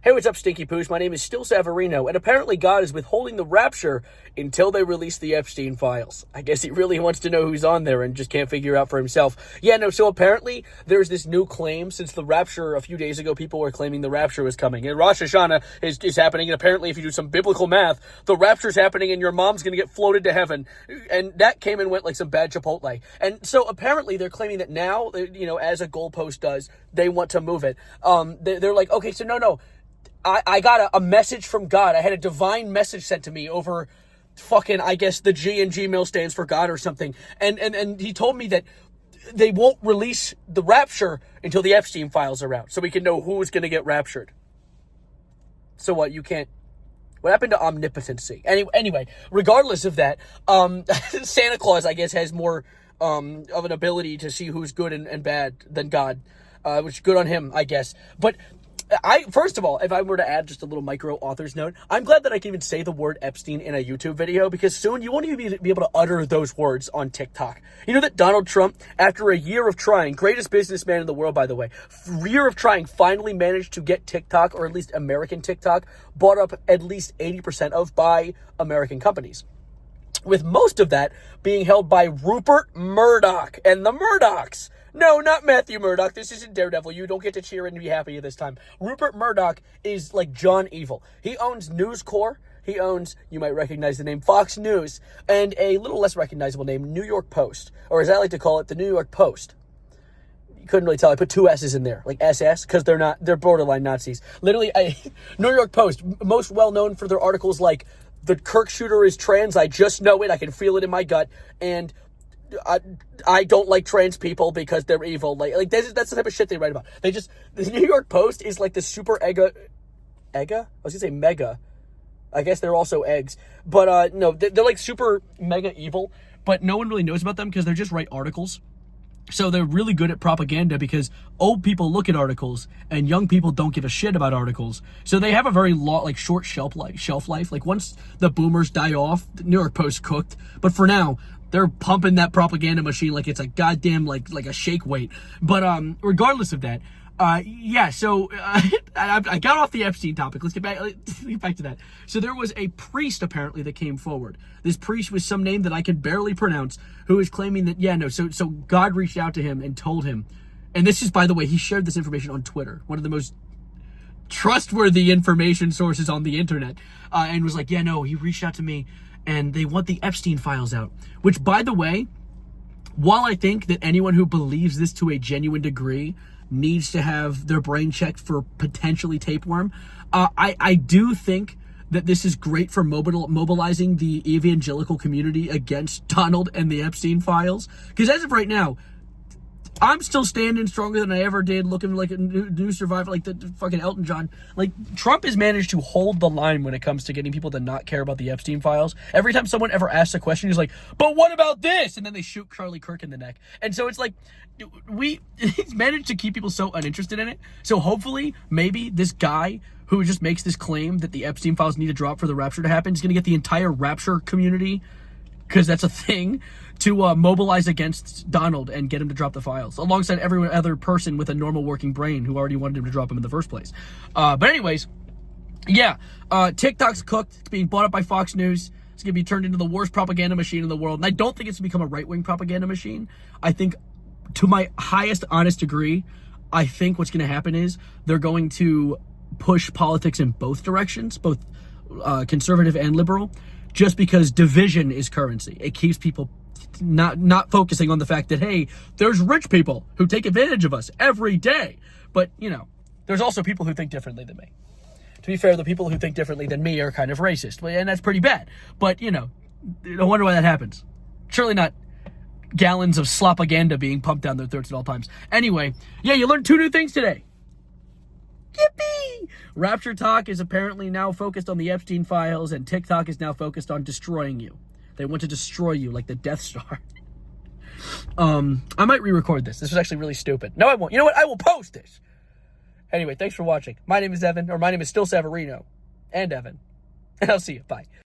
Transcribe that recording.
Hey, what's up, Stinky Poos? My name is Still Savarino, and apparently God is withholding the rapture until they release the Epstein files. I guess he really wants to know who's on there and just can't figure out for himself. Yeah, no, so apparently there's this new claim. Since the rapture, a few days ago, people were claiming the rapture was coming. And Rosh Hashanah is happening, and apparently if you do some biblical math, the rapture's happening and your mom's going to get floated to heaven. And that came and went like some bad Chipotle. And so apparently they're claiming that now, as a goalpost does, they want to move it. They're like, okay, so no. I got a message from God. I had a divine message sent to me over fucking, I guess the G in Gmail stands for God or something. And he told me that they won't release the rapture until the Epstein files are out, so we can know who's going to get raptured. So what, what happened to omnipotency? Anyway, regardless of that, Santa Claus, I guess, has more of an ability to see who's good and bad than God, which is good on him, I guess. But first of all, if I were to add just a little micro author's note, I'm glad that I can even say the word Epstein in a YouTube video, because soon you won't even be able to utter those words on TikTok. You know that Donald Trump, after a year of trying, greatest businessman in the world, by the way, year of trying, finally managed to get TikTok, or at least American TikTok, bought up at least 80% of by American companies. With most of that being held by Rupert Murdoch and the Murdochs. No, not Matthew Murdoch. This isn't Daredevil. You don't get to cheer and be happy this time. Rupert Murdoch is like John Evil. He owns News Corp. He owns, you might recognize the name, Fox News, and a little less recognizable name, New York Post, or as I like to call it, the New York Post. You couldn't really tell. I put two S's in there, like SS, because they're borderline Nazis. Literally, New York Post, most well known for their articles like, "The Kirk shooter is trans, I just know it, I can feel it in my gut," and I don't like trans people because they're evil. Like that's the type of shit they write about. The New York Post is like the super egga? I was gonna say mega. I guess they're also eggs. But no, they're like super mega evil, but no one really knows about them because they just write articles. So they're really good at propaganda because old people look at articles and young people don't give a shit about articles. So they have a very short shelf life. Like once the boomers die off, the New York Post cooked. But for now, they're pumping that propaganda machine like it's a goddamn like a shake weight. But regardless of that, so I got off the Epstein topic. Let's get back to that. So there was a priest apparently that came forward. This priest was some name that I can barely pronounce, who is claiming that so God reached out to him and told him, and this is, by the way, he shared this information on Twitter, one of the most trustworthy information sources on the internet, and was like, he reached out to me and they want the Epstein files out. Which, by the way, while I think that anyone who believes this to a genuine degree needs to have their brain checked for potentially tapeworm, I do think that this is great for mobilizing the evangelical community against Donald and the Epstein files. Because as of right now, I'm still standing stronger than I ever did, looking like a new survivor, like the fucking Elton John. Like, Trump has managed to hold the line when it comes to getting people to not care about the Epstein files. Every time someone ever asks a question, he's like, but what about this? And then they shoot Charlie Kirk in the neck. And so it's like, he's managed to keep people so uninterested in it. So hopefully, maybe this guy who just makes this claim that the Epstein files need to drop for the rapture to happen is going to get the entire rapture community, because that's a thing, to mobilize against Donald and get him to drop the files, alongside every other person with a normal working brain who already wanted him to drop them in the first place. But anyways, TikTok's cooked. It's being bought up by Fox News. It's going to be turned into the worst propaganda machine in the world. And I don't think it's going to become a right-wing propaganda machine. I think, to my highest honest degree, I think what's going to happen is they're going to push politics in both directions, both conservative and liberal, just because division is currency. It keeps people not focusing on the fact that, hey, there's rich people who take advantage of us every day. But, there's also people who think differently than me. To be fair, the people who think differently than me are kind of racist, and that's pretty bad. But, no wonder why that happens. Surely not gallons of slopaganda being pumped down their throats at all times. Anyway, you learned 2 new things today. Yippee! Rapture Talk is apparently now focused on the Epstein files, and TikTok is now focused on destroying you. They want to destroy you like the Death Star. I might re-record this. This was actually really stupid. No, I won't. You know what? I will post this. Anyway, thanks for watching. My name is Evan, or my name is Still Savarino. And Evan. And I'll see you. Bye.